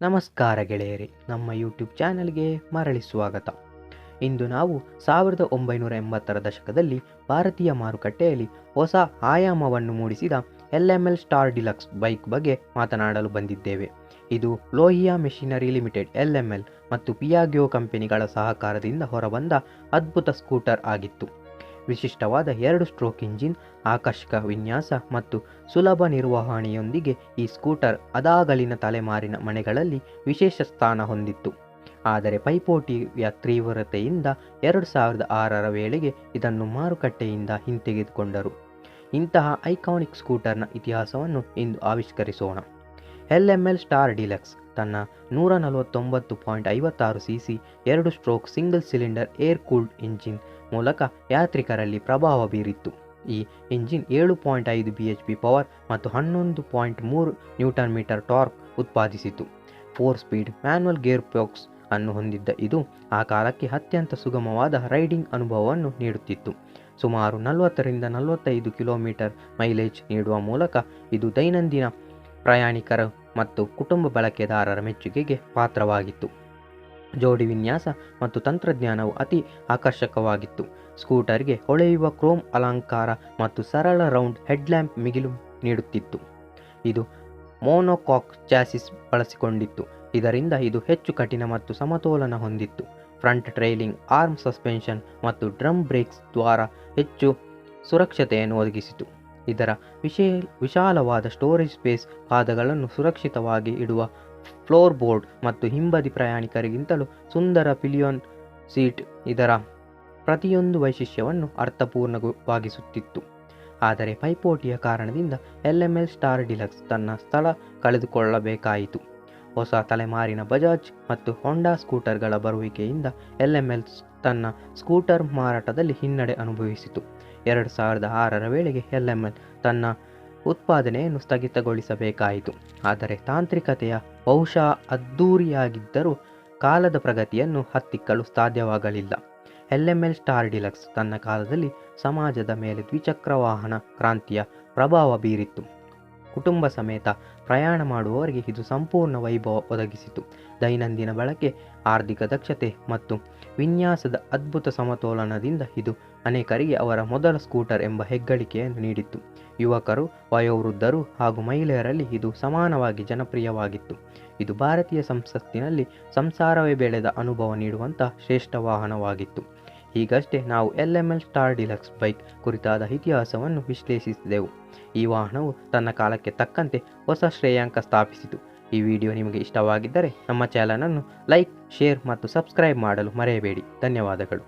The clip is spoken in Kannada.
ನಮಸ್ಕಾರ ಗೆಳೆಯರೇ, ನಮ್ಮ ಯೂಟ್ಯೂಬ್ ಚಾನೆಲ್ಗೆ ಮರಳಿ ಸ್ವಾಗತ. ಇಂದು ನಾವು 1980ರ ದಶಕದಲ್ಲಿ ಭಾರತೀಯ ಮಾರುಕಟ್ಟೆಯಲ್ಲಿ ಹೊಸ ಆಯಾಮವನ್ನು ಮೂಡಿಸಿದ LML ಸ್ಟಾರ್ ಡಿಲಕ್ಸ್ ಬೈಕ್ ಬಗ್ಗೆ ಮಾತನಾಡಲು ಬಂದಿದ್ದೇವೆ. ಇದು ಲೋಹಿಯಾ ಮೆಷಿನರಿ ಲಿಮಿಟೆಡ್ LML ಮತ್ತು ಪಿಯಾಗ್ಯೋ ಕಂಪನಿಗಳ ಸಹಕಾರದಿಂದ ಹೊರಬಂದ ಅದ್ಭುತ ಸ್ಕೂಟರ್ ಆಗಿತ್ತು. ವಿಶಿಷ್ಟವಾದ 2 ಸ್ಟ್ರೋಕ್ ಇಂಜಿನ್, ಆಕರ್ಷಕ ವಿನ್ಯಾಸ ಮತ್ತು ಸುಲಭ ನಿರ್ವಹಣೆಯೊಂದಿಗೆ ಈ ಸ್ಕೂಟರ್ ಅದಾಗಲಿನ ತಲೆಮಾರಿನ ಮನೆಗಳಲ್ಲಿ ವಿಶೇಷ ಸ್ಥಾನ ಹೊಂದಿತ್ತು. ಆದರೆ ಪೈಪೋಟಿಯ ತೀವ್ರತೆಯಿಂದ 2006ರ ವೇಳೆಗೆ ಇದನ್ನು ಮಾರುಕಟ್ಟೆಯಿಂದ ಹಿಂತೆಗೆದುಕೊಂಡರು. ಇಂತಹ ಐಕಾನಿಕ್ ಸ್ಕೂಟರ್ನ ಇತಿಹಾಸವನ್ನು ಇಂದು ಆವಿಷ್ಕರಿಸೋಣ. LML ಸ್ಟಾರ್ ಡಿಲಕ್ಸ್ ತನ್ನ 149.56cc 2 stroke single cylinder air cooled engine ಮೂಲಕ ಯಾತ್ರಿಕರಲ್ಲಿ ಪ್ರಭಾವ ಬೀರಿತ್ತು. ಈ ಇಂಜಿನ್ 7.5 bhp ಪವರ್ ಮತ್ತು 11.3 ನ್ಯೂಟನ್ ಮೀಟರ್ ಟಾರ್ಕ್ ಉತ್ಪಾದಿಸಿತು. 4 ಸ್ಪೀಡ್ ಮ್ಯಾನ್ಯುವಲ್ ಗೇರ್ ಬಾಕ್ಸ್ ಅನ್ನು ಹೊಂದಿದ್ದ ಇದು ಆ ಕಾಲಕ್ಕೆ ಅತ್ಯಂತ ಸುಗಮವಾದ ರೈಡಿಂಗ್ ಅನುಭವವನ್ನು ನೀಡುತ್ತಿತ್ತು. ಸುಮಾರು 40ರಿಂದ 45 ಕಿಲೋಮೀಟರ್ ಮೈಲೇಜ್ ನೀಡುವ ಮೂಲಕ ಇದು ದೈನಂದಿನ ಪ್ರಯಾಣಿಕರು ಮತ್ತು ಕುಟುಂಬ ಬಳಕೆದಾರರ ಮೆಚ್ಚುಗೆಗೆ ಪಾತ್ರವಾಗಿತ್ತು. ಜೋಡಿ ವಿನ್ಯಾಸ ಮತ್ತು ತಂತ್ರಜ್ಞಾನವು ಅತಿ ಆಕರ್ಷಕವಾಗಿತ್ತು. ಸ್ಕೂಟರ್ಗೆ ಹೊಳೆಯುವ ಕ್ರೋಮ್ ಅಲಂಕಾರ ಮತ್ತು ಸರಳ ರೌಂಡ್ ಹೆಡ್ಲ್ಯಾಂಪ್ ಮಿಗಿಲು ನೀಡುತ್ತಿತ್ತು. ಇದು ಮೋನೋಕಾಕ್ ಚಾಸಿಸ್ ಬಳಸಿಕೊಂಡಿತ್ತು, ಇದರಿಂದ ಇದು ಹೆಚ್ಚು ಕಠಿಣ ಮತ್ತು ಸಮತೋಲನ ಹೊಂದಿತ್ತು. ಫ್ರಂಟ್ ಟ್ರೈಲಿಂಗ್ ಆರ್ಮ್ ಸಸ್ಪೆನ್ಷನ್ ಮತ್ತು ಡ್ರಮ್ ಬ್ರೇಕ್ಸ್ ದ್ವಾರ ಹೆಚ್ಚು ಸುರಕ್ಷತೆಯನ್ನು ಒದಗಿಸಿತು. ಇದರ ವಿಶಾಲವಾದ ಸ್ಟೋರೇಜ್ ಸ್ಪೇಸ್, ಪಾದಗಳನ್ನು ಸುರಕ್ಷಿತವಾಗಿ ಇಡುವ ಫ್ಲೋರ್ ಬೋರ್ಡ್ ಮತ್ತು ಹಿಂಬದಿ ಪ್ರಯಾಣಿಕರಿಗಿಂತಲೂ ಸುಂದರ ಪಿಲಿಯನ್ ಸೀಟ್ ಇದರ ಪ್ರತಿಯೊಂದು ವೈಶಿಷ್ಟ್ಯವನ್ನು ಅರ್ಥಪೂರ್ಣವಾಗಿಸುತ್ತಿತ್ತು. ಆದರೆ ಪೈಪೋಟಿಯ ಕಾರಣದಿಂದ LML ಸ್ಟಾರ್ ಡಿಲಕ್ಸ್ ತನ್ನ ಸ್ಥಳ ಕಳೆದುಕೊಳ್ಳಬೇಕಾಯಿತು. ಹೊಸ ತಲೆಮಾರಿನ ಬಜಾಜ್ ಮತ್ತು ಹೋಂಡಾ ಸ್ಕೂಟರ್ಗಳ ಬರುವಿಕೆಯಿಂದ LML ತನ್ನ ಸ್ಕೂಟರ್ ಮಾರಾಟದಲ್ಲಿ ಹಿನ್ನಡೆ ಅನುಭವಿಸಿತು. 2006ರ ವೇಳೆಗೆ LML ತನ್ನ ಉತ್ಪಾದನೆಯನ್ನು ಸ್ಥಗಿತಗೊಳಿಸಬೇಕಾಯಿತು. ಆದರೆ ತಾಂತ್ರಿಕತೆಯ ಬಹುಶಃ ಅದ್ಧೂರಿಯಾಗಿದ್ದರೂ ಕಾಲದ ಪ್ರಗತಿಯನ್ನು ಹತ್ತಿಕ್ಕಲು ಸಾಧ್ಯವಾಗಲಿಲ್ಲ. LML ಸ್ಟಾರ್ ಡಿಲಕ್ಸ್ ತನ್ನ ಕಾಲದಲ್ಲಿ ಸಮಾಜದ ಮೇಲೆ ದ್ವಿಚಕ್ರ ವಾಹನ ಕ್ರಾಂತಿಯ ಪ್ರಭಾವ ಬೀರಿತ್ತು. ಕುಟುಂಬ ಸಮೇತ ಪ್ರಯಾಣ ಮಾಡುವವರಿಗೆ ಇದು ಸಂಪೂರ್ಣ ವೈಭವ ಒದಗಿಸಿತು. ದೈನಂದಿನ ಬಳಕೆ, ಆರ್ಥಿಕ ದಕ್ಷತೆ ಮತ್ತು ವಿನ್ಯಾಸದ ಅದ್ಭುತ ಸಮತೋಲನದಿಂದ ಇದು ಅನೇಕರಿಗೆ ಅವರ ಮೊದಲ ಸ್ಕೂಟರ್ ಎಂಬ ಹೆಗ್ಗಳಿಕೆಯನ್ನು ನೀಡಿತು. ಯುವಕರು, ವಯೋವೃದ್ಧರು ಹಾಗೂ ಮಹಿಳೆಯರಲ್ಲಿ ಇದು ಸಮಾನವಾಗಿ ಜನಪ್ರಿಯವಾಗಿತ್ತು. ಇದು ಭಾರತೀಯ ಸಂಸತ್ತಿನಲ್ಲಿ ಸಂಸಾರವೇ ಬೆಳೆದ ಅನುಭವ ನೀಡುವಂತಹ ಶ್ರೇಷ್ಠ ವಾಹನವಾಗಿತ್ತು. ಈಗಷ್ಟೇ ನಾವು LML ಸ್ಟಾರ್ ಡಿಲಕ್ಸ್ ಬೈಕ್ ಕುರಿತಾದ ಇತಿಹಾಸವನ್ನು ವಿಶ್ಲೇಷಿಸಿದೆವು. ಈ ವಾಹನವು ತನ್ನ ಕಾಲಕ್ಕೆ ತಕ್ಕಂತೆ ಹೊಸ ಶ್ರೇಯಾಂಕ ಸ್ಥಾಪಿಸಿತು. ಈ ವಿಡಿಯೋ ನಿಮಗೆ ಇಷ್ಟವಾಗಿದ್ದರೆ ನಮ್ಮ ಚಾನಲನ್ನು ಲೈಕ್, ಶೇರ್ ಮತ್ತು ಸಬ್ಸ್ಕ್ರೈಬ್ ಮಾಡಲು ಮರೆಯಬೇಡಿ. ಧನ್ಯವಾದಗಳು.